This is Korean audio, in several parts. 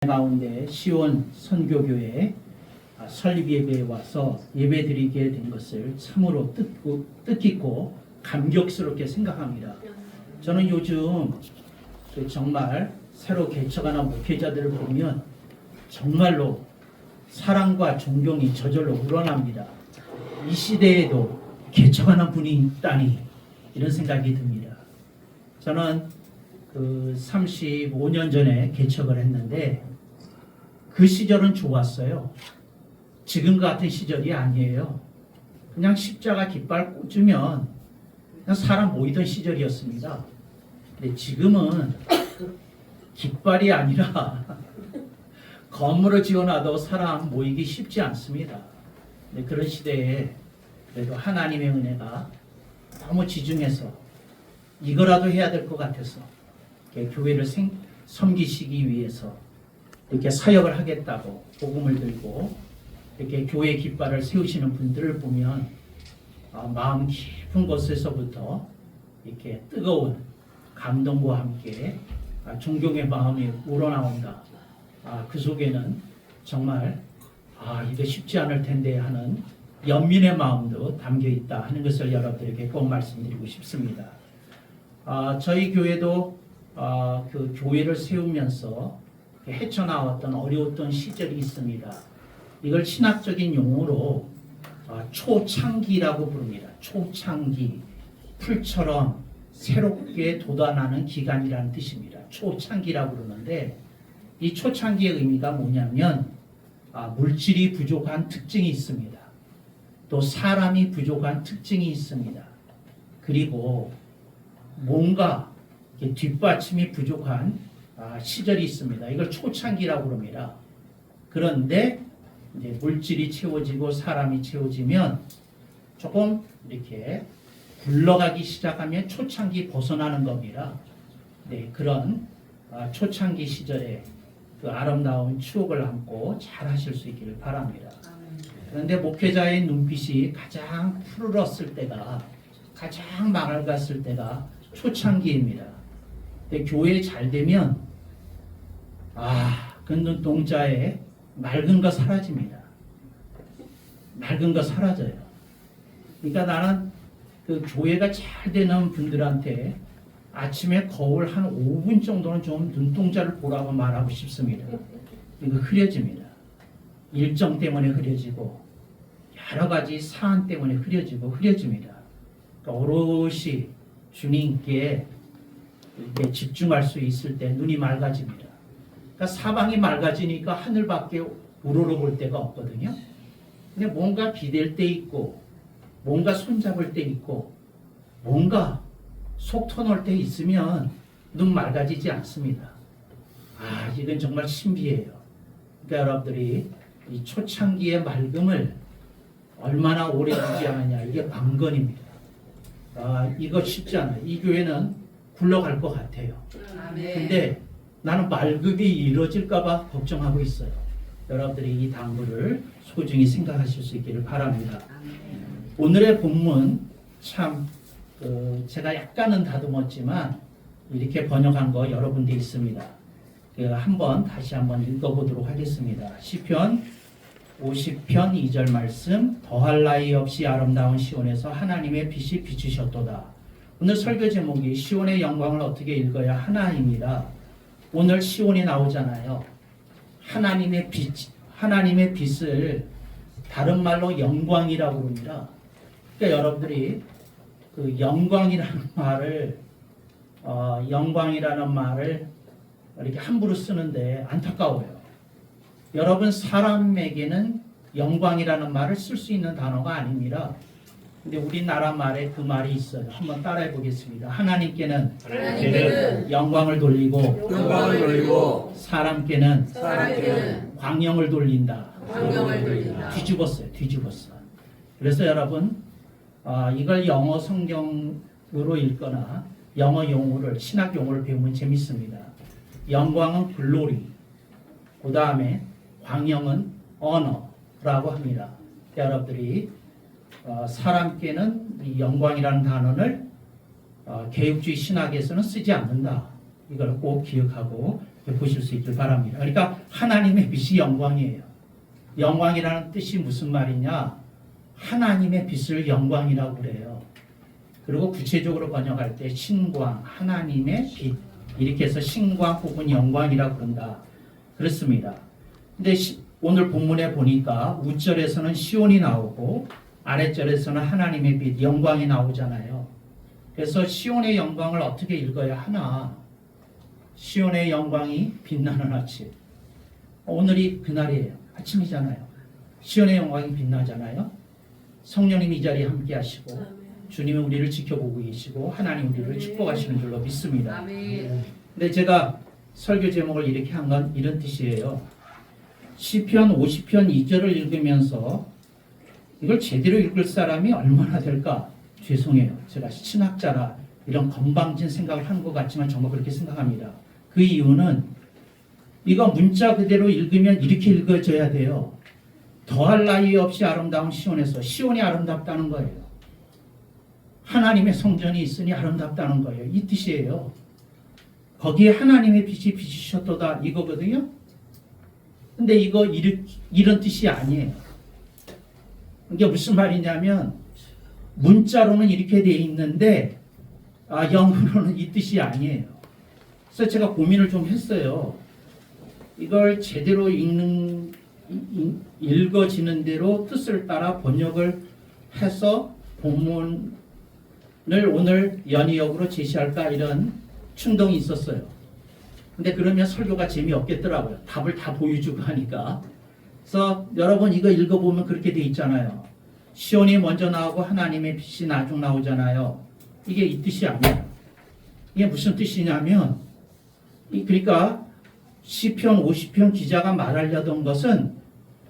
가운데 시온 선교교회 설립 예배에 와서 예배드리게 된 것을 참으로 뜻깊고 감격스럽게 생각합니다. 저는 요즘 정말 새로 개척하는 목회자들을 보면 정말로 사랑과 존경이 저절로 우러납니다. 이 시대에도 개척하는 분이 있다니 이런 생각이 듭니다. 저는 35년 전에 개척을 했는데 그 시절은 좋았어요. 지금 같은 시절이 아니에요. 그냥 십자가 깃발 꽂으면 그냥 사람 모이던 시절이었습니다. 근데 지금은 깃발이 아니라 건물을 지어놔도 사람 모이기 쉽지 않습니다. 근데 그런 시대에 그래도 하나님의 은혜가 너무 지중해서 이거라도 해야 될 것 같아서 교회를 섬기시기 위해서 이렇게 사역을 하겠다고 복음을 들고 이렇게 교회 깃발을 세우시는 분들을 보면 마음 깊은 곳에서부터 이렇게 뜨거운 감동과 함께 존경의 마음이 우러나온다. 그 속에는 정말 이게 쉽지 않을 텐데 하는 연민의 마음도 담겨 있다 하는 것을 여러분들에게 꼭 말씀드리고 싶습니다. 저희 교회도 그 교회를 세우면서 헤쳐나왔던 어려웠던 시절이 있습니다. 이걸 신학적인 용어로 초창기라고 부릅니다. 초창기, 풀처럼 새롭게 돋아나는 기간이라는 뜻입니다. 초창기라고 부르는데 이 초창기의 의미가 뭐냐면 물질이 부족한 특징이 있습니다. 또 사람이 부족한 특징이 있습니다. 그리고 뭔가 뒷받침이 부족한 시절이 있습니다. 이걸 초창기라고 합니다. 그런데 이제 물질이 채워지고 사람이 채워지면 조금 이렇게 굴러가기 시작하면 초창기 벗어나는 겁니다. 네, 그런 초창기 시절에 그 아름다운 추억을 안고 잘 하실 수 있기를 바랍니다. 그런데 목회자의 눈빛이 가장 푸르렀을 때가, 가장 맑았을 때가 초창기입니다. 근데 교회 잘 되면 그 눈동자에 맑은 거 사라집니다. 맑은 거 사라져요. 그러니까 나는 그 교회가 잘 되는 분들한테 아침에 거울 한 5분 정도는 좀 눈동자를 보라고 말하고 싶습니다. 이거 흐려집니다. 일정 때문에 흐려지고 여러 가지 사안 때문에 흐려집니다. 그러니까 오롯이 주님께 이렇게 집중할 수 있을 때 눈이 맑아집니다. 그러니까 사방이 맑아지니까 하늘밖에 우러러 볼 데가 없거든요. 근데 뭔가 기댈 때 있고, 뭔가 손잡을 때 있고, 뭔가 속 터놓을 때 있으면 눈 맑아지지 않습니다. 이건 정말 신비해요. 그러니까 여러분들이 이 초창기의 맑음을 얼마나 오래 유지하느냐, 이게 관건입니다. 이거 쉽지 않아요. 이 교회는 굴러갈 것 같아요. 근데 나는 맑음이 이루어질까봐 걱정하고 있어요. 여러분들이 이 당부를 소중히 생각하실 수 있기를 바랍니다. 오늘의 본문 참 제가 약간은 다듬었지만 이렇게 번역한 거 여러 군데 있습니다. 다시 한번 읽어보도록 하겠습니다. 시편 50편 2절 말씀, 더할 나위 없이 아름다운 시온에서 하나님의 빛이 비추셨도다. 오늘 설교 제목이 시온의 영광을 어떻게 읽어야 하나입니다. 오늘 시온이 나오잖아요. 하나님의 빛을 다른 말로 영광이라고 합니다. 그러니까 여러분들이 그 영광이라는 말을 이렇게 함부로 쓰는데 안타까워요. 여러분, 사람에게는 영광이라는 말을 쓸 수 있는 단어가 아닙니다. 근데 우리나라 말에 그 말이 있어요. 한번 따라해 보겠습니다. 하나님께는 영광을 돌리고 사람께는 광영을 돌린다. 뒤집었어요. 그래서 여러분, 이걸 영어 성경으로 읽거나 영어 용어를, 신학 용어를 배우면 재밌습니다. 영광은 글로리, 그 다음에 광영은 언어라고 합니다. 여러분들이 사람께는 이 영광이라는 단어를 개혁주의 신학에서는 쓰지 않는다. 이걸 꼭 기억하고 보실 수 있길 바랍니다. 그러니까 하나님의 빛이 영광이에요. 영광이라는 뜻이 무슨 말이냐? 하나님의 빛을 영광이라고 그래요. 그리고 구체적으로 번역할 때 신광, 하나님의 빛 이렇게 해서 신광 혹은 영광이라고 그런다. 그렇습니다. 근데 오늘 본문에 보니까 우절에서는 시온이 나오고 아랫절에서는 하나님의 빛, 영광이 나오잖아요. 그래서 시온의 영광을 어떻게 읽어야 하나? 시온의 영광이 빛나는 아침. 오늘이 그날이에요. 아침이잖아요. 시온의 영광이 빛나잖아요. 성령님 이 자리에 함께 하시고 주님은 우리를 지켜보고 계시고 하나님 우리를 축복하시는 줄로 믿습니다. 근데 제가 설교 제목을 이렇게 한 건 이런 뜻이에요. 시편 50편 2절을 읽으면서 이걸 제대로 읽을 사람이 얼마나 될까? 죄송해요. 제가 신학자라 이런 건방진 생각을 하는 것 같지만 정말 그렇게 생각합니다. 그 이유는 이거 문자 그대로 읽으면 이렇게 읽어져야 돼요. 더할 나위 없이 아름다운 시온에서 시온이 아름답다는 거예요. 하나님의 성전이 있으니 아름답다는 거예요. 이 뜻이에요. 거기에 하나님의 빛이 비추셨도다 이거거든요. 근데 이거 이런 뜻이 아니에요. 이게 무슨 말이냐면 문자로는 이렇게 돼 있는데 영어로는 이 뜻이 아니에요. 그래서 제가 고민을 좀 했어요. 이걸 제대로 읽어지는 대로 뜻을 따라 번역을 해서 본문을 오늘 연이역으로 제시할까 이런 충동이 있었어요. 근데 그러면 설교가 재미없겠더라고요. 답을 다 보여주고 하니까. 그래서 여러분 이거 읽어보면 그렇게 돼 있잖아요. 시온이 먼저 나오고 하나님의 빛이 나중 나오잖아요. 이게 이 뜻이 아니에요. 이게 무슨 뜻이냐면 그러니까 시편 50편 기자가 말하려던 것은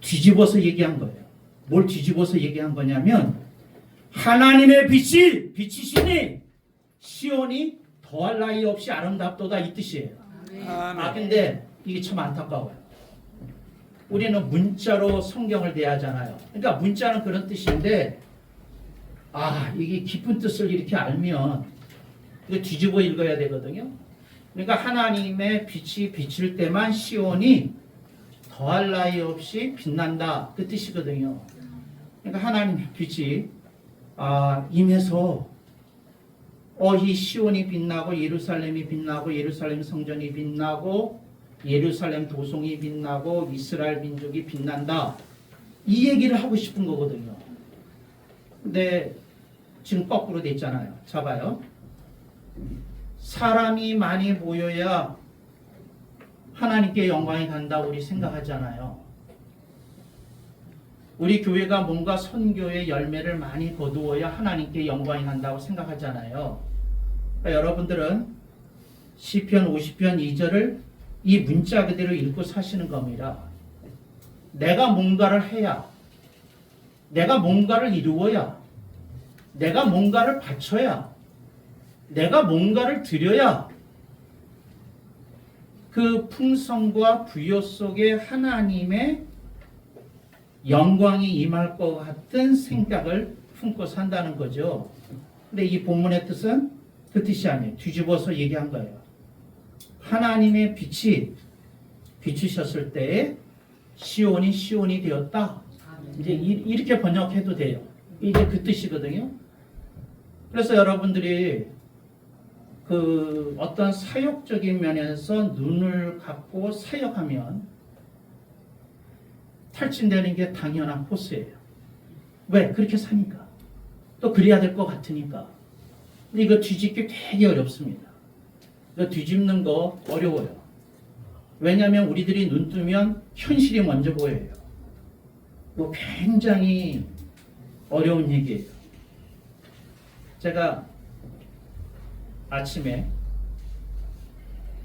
뒤집어서 얘기한 거예요. 뭘 뒤집어서 얘기한 거냐면 하나님의 빛이 비치시니 시온이 더할 나위 없이 아름답도다 이 뜻이에요. 근데 이게 참 안타까워요. 우리는 문자로 성경을 대하잖아요. 그러니까 문자는 그런 뜻인데 이게 깊은 뜻을 이렇게 알면 이거 뒤집어 읽어야 되거든요. 그러니까 하나님의 빛이 비칠 때만 시온이 더할 나위 없이 빛난다 그 뜻이거든요. 그러니까 하나님의 빛이 임해서 이 시온이 빛나고 예루살렘이 빛나고 예루살렘 성전이 빛나고 예루살렘 도성이 빛나고 이스라엘 민족이 빛난다 이 얘기를 하고 싶은 거거든요. 근데 지금 거꾸로 돼 있잖아요. 잡아요. 사람이 많이 모여야 하나님께 영광이 간다 우리 생각하잖아요. 우리 교회가 뭔가 선교의 열매를 많이 거두어야 하나님께 영광이 간다고 생각하잖아요. 그러니까 여러분들은 시편 50편 2절을 이 문자 그대로 읽고 사시는 겁니다. 내가 뭔가를 해야, 내가 뭔가를 이루어야, 내가 뭔가를 바쳐야, 내가 뭔가를 드려야 그 풍성과 부요 속에 하나님의 영광이 임할 것 같은 생각을 품고 산다는 거죠. 근데 이 본문의 뜻은 그 뜻이 아니에요. 뒤집어서 얘기한 거예요. 하나님의 빛이 비추셨을 때에 시온이 되었다. 이제 이렇게 번역해도 돼요. 이제 그 뜻이거든요. 그래서 여러분들이 그 어떤 사역적인 면에서 눈을 갖고 사역하면 탈진되는 게 당연한 코스예요. 왜? 그렇게 사니까. 또 그래야 될 것 같으니까. 근데 이거 뒤집기 되게 어렵습니다. 이거 뒤집는 거 어려워요. 왜냐하면 우리들이 눈 뜨면 현실이 먼저 보여요. 이거 굉장히 어려운 얘기예요. 제가 아침에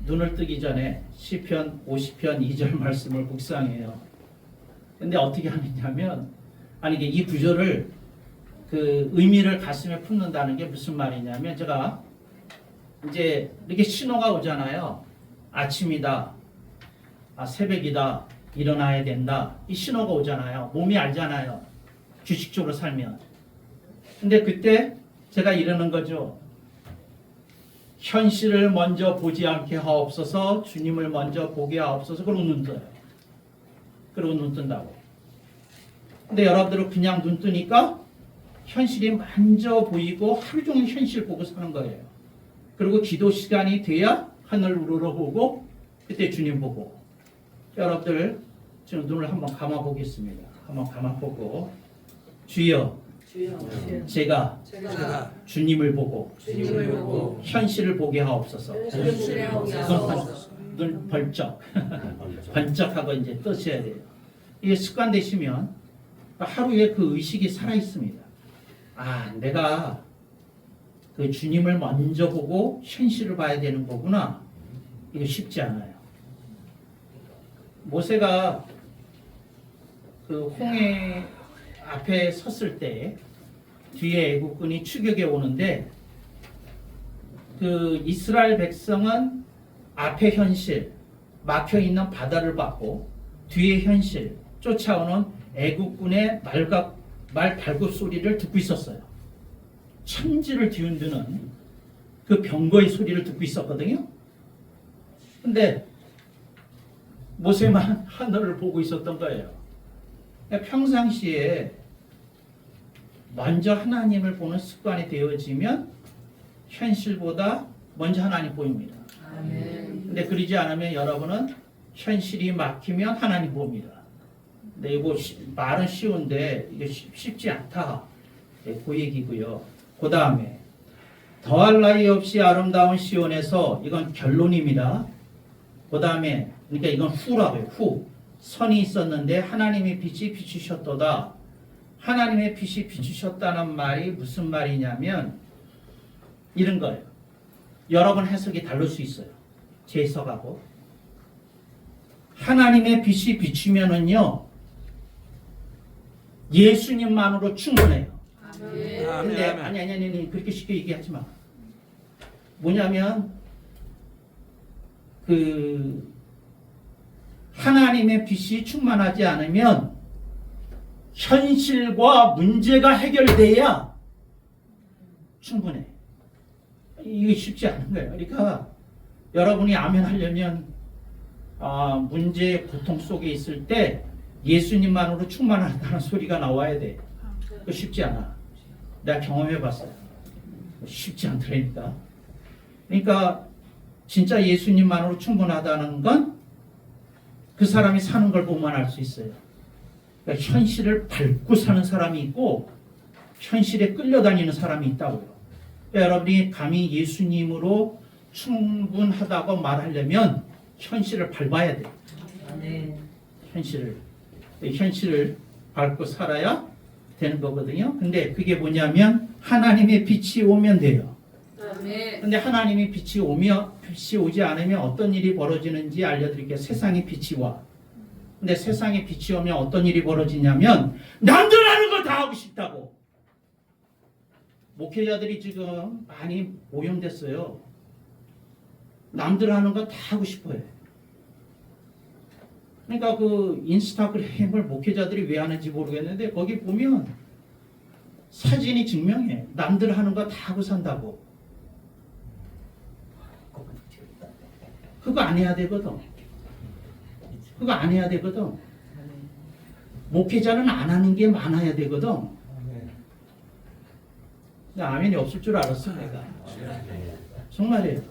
눈을 뜨기 전에 시편 50편 2절 말씀을 묵상해요. 근데 어떻게 하느냐면 이게 이 구절을 그 의미를 가슴에 품는다는 게 무슨 말이냐면 제가 이제 이렇게 신호가 오잖아요. 아침이다. 새벽이다. 일어나야 된다. 이 신호가 오잖아요. 몸이 알잖아요. 규칙적으로 살면. 근데 그때 제가 이러는 거죠. 현실을 먼저 보지 않게 하옵소서, 주님을 먼저 보게 하옵소서. 그러고 눈 떠요. 그러고 눈 뜬다고. 근데 여러분들은 그냥 눈 뜨니까 현실이 먼저 보이고 하루 종일 현실 보고 사는 거예요. 그리고 기도 시간이 돼야 하늘 우러러보고 그때 주님 보고. 여러분들 지금 눈을 한번 감아 보겠습니다. 한번 감아 보고, 주여, 제가 주님을 보고 현실을 보게 하옵소서. 눈 벌쩍 번쩍하고 이제 뜨셔야 돼요. 이게 습관 되시면 하루에 그 의식이 살아 있습니다. 아, 내가 그 주님을 먼저 보고 현실을 봐야 되는 거구나. 이거 쉽지 않아요. 모세가 그 홍해 앞에 섰을 때 뒤에 애국군이 추격해 오는데, 그 이스라엘 백성은 앞에 현실, 막혀 있는 바다를 봤고 뒤에 현실, 쫓아오는 애국군의 말 발굽 소리를 듣고 있었어요. 천지를 뒤흔드는 그 병거의 소리를 듣고 있었거든요. 근데 모세만 하늘을 보고 있었던 거예요. 평상시에 먼저 하나님을 보는 습관이 되어지면 현실보다 먼저 하나님 보입니다. 근데 그러지 않으면 여러분은 현실이 막히면 하나님 봅니다. 근데 이거 말은 쉬운데 이게 쉽지 않다. 그 얘기고요. 그 다음에 더할 나위 없이 아름다운 시온에서, 이건 결론입니다. 그 다음에 그러니까 이건 후라고요. 후. 선이 있었는데 하나님의 빛이 비추셨도다. 하나님의 빛이 비추셨다는 말이 무슨 말이냐면 이런 거예요. 여러분 해석이 다를 수 있어요. 제 해석하고. 하나님의 빛이 비추면은요, 예수님만으로 충분해요. 근데 아니 그렇게 쉽게 얘기하지 마. 뭐냐면 그 하나님의 빛이 충만하지 않으면 현실과 문제가 해결돼야 충분해. 이게 쉽지 않은 거예요. 그러니까 여러분이 아멘 하려면 문제, 고통 속에 있을 때 예수님만으로 충만하다는 소리가 나와야 돼. 그거 쉽지 않아. 내가 경험해 봤어요. 쉽지 않더라니까. 그러니까 진짜 예수님만으로 충분하다는 건 그 사람이 사는 걸 보면 알 수 있어요. 그러니까 현실을 밟고 사는 사람이 있고 현실에 끌려다니는 사람이 있다고요. 그러니까 여러분이 감히 예수님으로 충분하다고 말하려면 현실을 밟아야 돼요. 현실을 밟고 살아야 되는 거거든요. 근데 그게 뭐냐면 하나님의 빛이 오면 돼요. 근데 하나님의 빛이 오지 않으면 어떤 일이 벌어지는지 알려드릴게요. 세상의 빛이 와. 근데 세상의 빛이 오면 어떤 일이 벌어지냐면 남들 하는 거 다 하고 싶다고. 목회자들이 지금 많이 오염됐어요. 남들 하는 거 다 하고 싶어요. 그러니까 그 인스타그램을 목회자들이 왜 하는지 모르겠는데 거기 보면 사진이 증명해. 남들 하는 거 다 하고 산다고. 그거 안 해야 되거든. 그거 안 해야 되거든. 목회자는 안 하는 게 많아야 되거든. 아멘이 없을 줄 알았어 내가. 정말이에요.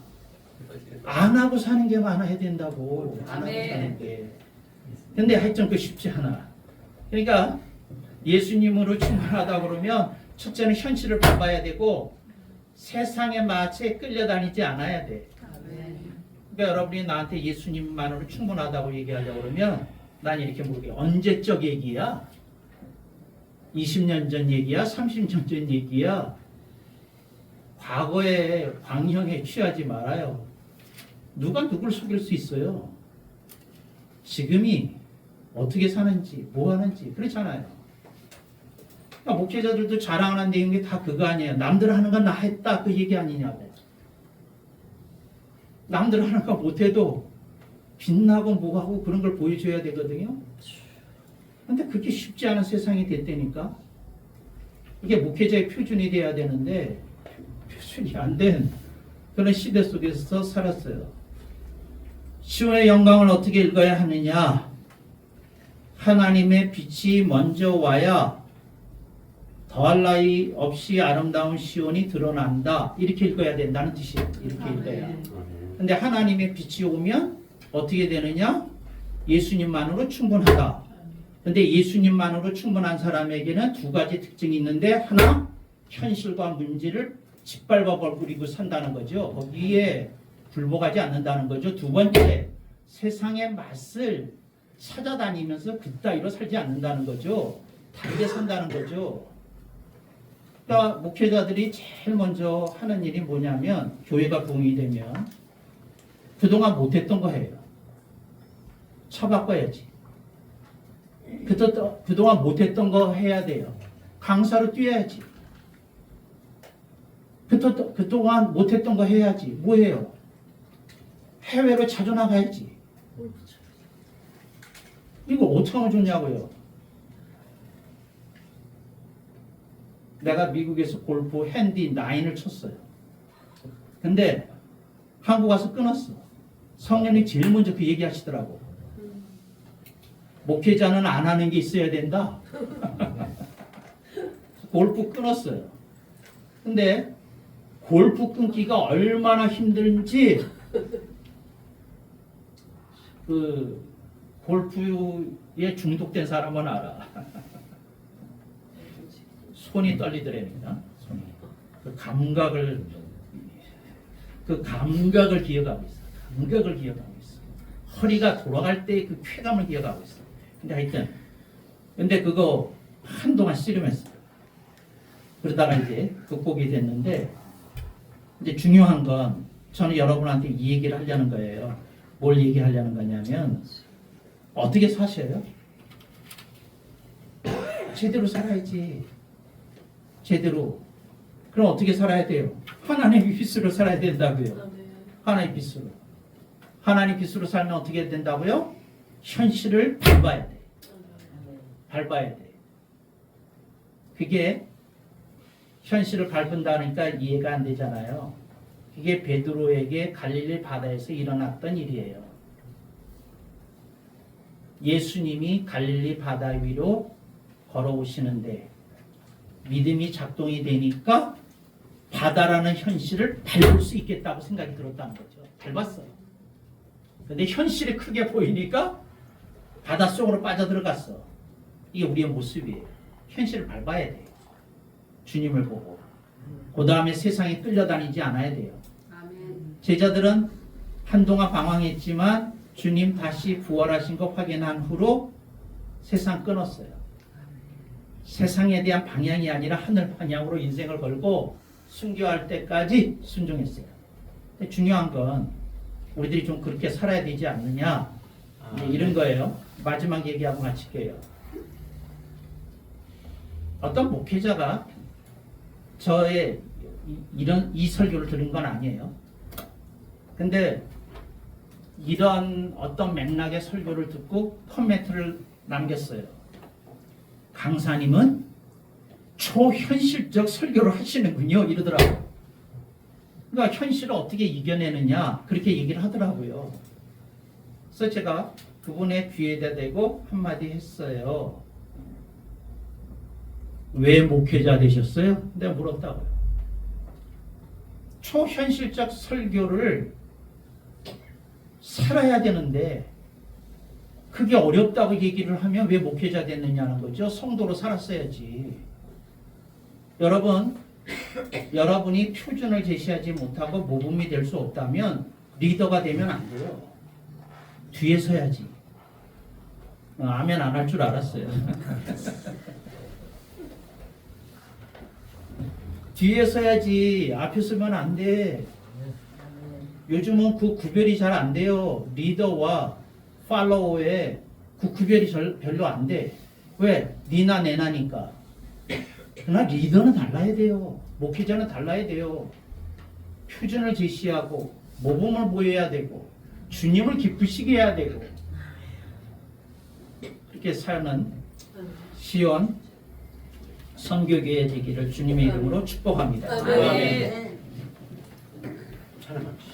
안 하고 사는 게 많아야 된다고. 안 하고 사는 게. 근데 하여튼 그 쉽지 않아. 그러니까 예수님으로 충만하다 그러면 첫째는 현실을 밟아야 되고 세상의 마차에 끌려다니지 않아야 돼. 그러니까 여러분이 나한테 예수님만으로 충분하다고 얘기하려고 그러면 난 이렇게 물어볼게요. 언제적 얘기야? 20년 전 얘기야? 30년 전 얘기야? 과거의 광형에 취하지 말아요. 누가 누굴 속일 수 있어요? 지금이 어떻게 사는지 뭐 하는지 그렇잖아요. 그러니까 목회자들도 자랑하는 내용이 다 그거 아니에요. 남들 하는 건 나 했다 그 얘기 아니냐고. 남들 하는 거 못해도 빛나고 뭐하고 그런 걸 보여줘야 되거든요. 근데 그게 쉽지 않은 세상이 됐다니까. 이게 목회자의 표준이 돼야 되는데 표준이 안 된 그런 시대 속에서 살았어요. 시온의 영광을 어떻게 읽어야 하느냐? 하나님의 빛이 먼저 와야 더할 나위 없이 아름다운 시온이 드러난다. 이렇게 읽어야 된다는 뜻이에요. 이렇게 읽어야. 근데 하나님의 빛이 오면 어떻게 되느냐? 예수님만으로 충분하다. 근데 예수님만으로 충분한 사람에게는 두 가지 특징이 있는데, 하나, 현실과 문제를 짓밟아 버리고 산다는 거죠. 거기에 굴복하지 않는다는 거죠. 두 번째, 세상의 맛을 찾아다니면서 그따위로 살지 않는다는 거죠. 다르게 산다는 거죠. 그러니까 목회자들이 제일 먼저 하는 일이 뭐냐면, 교회가 부흥이 되면 그동안 못했던 거 해요. 쳐바꿔야지. 그동안 못했던 거 해야 돼요. 강사로 뛰어야지. 그동안 못했던 거 해야지. 뭐 해요? 해외로 자주 나가야지. 이거 어떻게 하면 좋냐고요. 내가 미국에서 골프 핸디 9을 쳤어요. 근데 한국 와서 끊었어. 성령님 제일 먼저 그 얘기 하시더라고. 목회자는 안 하는 게 있어야 된다. 골프 끊었어요. 근데 골프 끊기가 얼마나 힘든지 그 골프에 중독된 사람은 알아. 손이 떨리더랍니다. 손이. 그 감각을 기억하고 있어. 감각을 기억하고 있어. 허리가 돌아갈 때 그 쾌감을 기억하고 있어. 근데 하여튼, 근데 그거 한동안 씨름했어. 그러다가 이제 극복이 됐는데, 이제 중요한 건 저는 여러분한테 이 얘기를 하려는 거예요. 뭘 얘기하려는 거냐면, 어떻게 사셔요? 제대로 살아야지. 제대로. 그럼 어떻게 살아야 돼요? 하나님의 빛으로 살아야 된다고요. 하나님의 빛으로. 하나님의 빛으로 살면 어떻게 된다고요? 현실을 밟아야 돼. 밟아야 돼. 그게 현실을 밟은다니까 이해가 안 되잖아요. 그게 베드로에게 갈릴리 바다에서 일어났던 일이에요. 예수님이 갈릴리 바다 위로 걸어오시는데 믿음이 작동이 되니까 바다라는 현실을 밟을 수 있겠다고 생각이 들었다는 거죠. 밟았어요. 근데 현실이 크게 보이니까 바닷속으로 빠져들어갔어. 이게 우리의 모습이에요. 현실을 밟아야 돼요. 주님을 보고. 그 다음에 세상에 끌려다니지 않아야 돼요. 제자들은 한동안 방황했지만 주님 다시 부활하신 거 확인한 후로 세상 끊었어요. 세상에 대한 방향이 아니라 하늘 방향으로 인생을 걸고 순교할 때까지 순종했어요. 근데 중요한 건 우리들이 좀 그렇게 살아야 되지 않느냐, 이런 거예요. 마지막 얘기하고 마칠게요. 어떤 목회자가 저의 이 설교를 들은 건 아니에요. 근데 이런 어떤 맥락의 설교를 듣고 코멘트를 남겼어요. 강사님은 초현실적 설교를 하시는군요. 이러더라고요. 그러니까 현실을 어떻게 이겨내느냐, 그렇게 얘기를 하더라고요. 그래서 제가 그분의 귀에다 대고 한마디 했어요. 왜 목회자 되셨어요? 내가 물었다고요. 초현실적 설교를 살아야 되는데 그게 어렵다고 얘기를 하면 왜 목회자 됐느냐는 거죠. 성도로 살았어야지. 여러분이 표준을 제시하지 못하고 모범이 될 수 없다면 리더가 되면 안 돼요. 뒤에 서야지. 아멘 안 할 줄 알았어요. 뒤에 서야지. 앞에 서면 안 돼. 요즘은 그 구별이 잘 안 돼요. 리더와 팔로워의 그 구별이 별로 안 돼. 왜? 니나 내나니까. 그러나 리더는 달라야 돼요. 목회자는 달라야 돼요. 표준을 제시하고 모범을 보여야 되고 주님을 기쁘시게 해야 되고 그렇게 사는 시온 선교교회 되기를 주님의 이름으로 축복합니다. 아멘. 찬양합시다.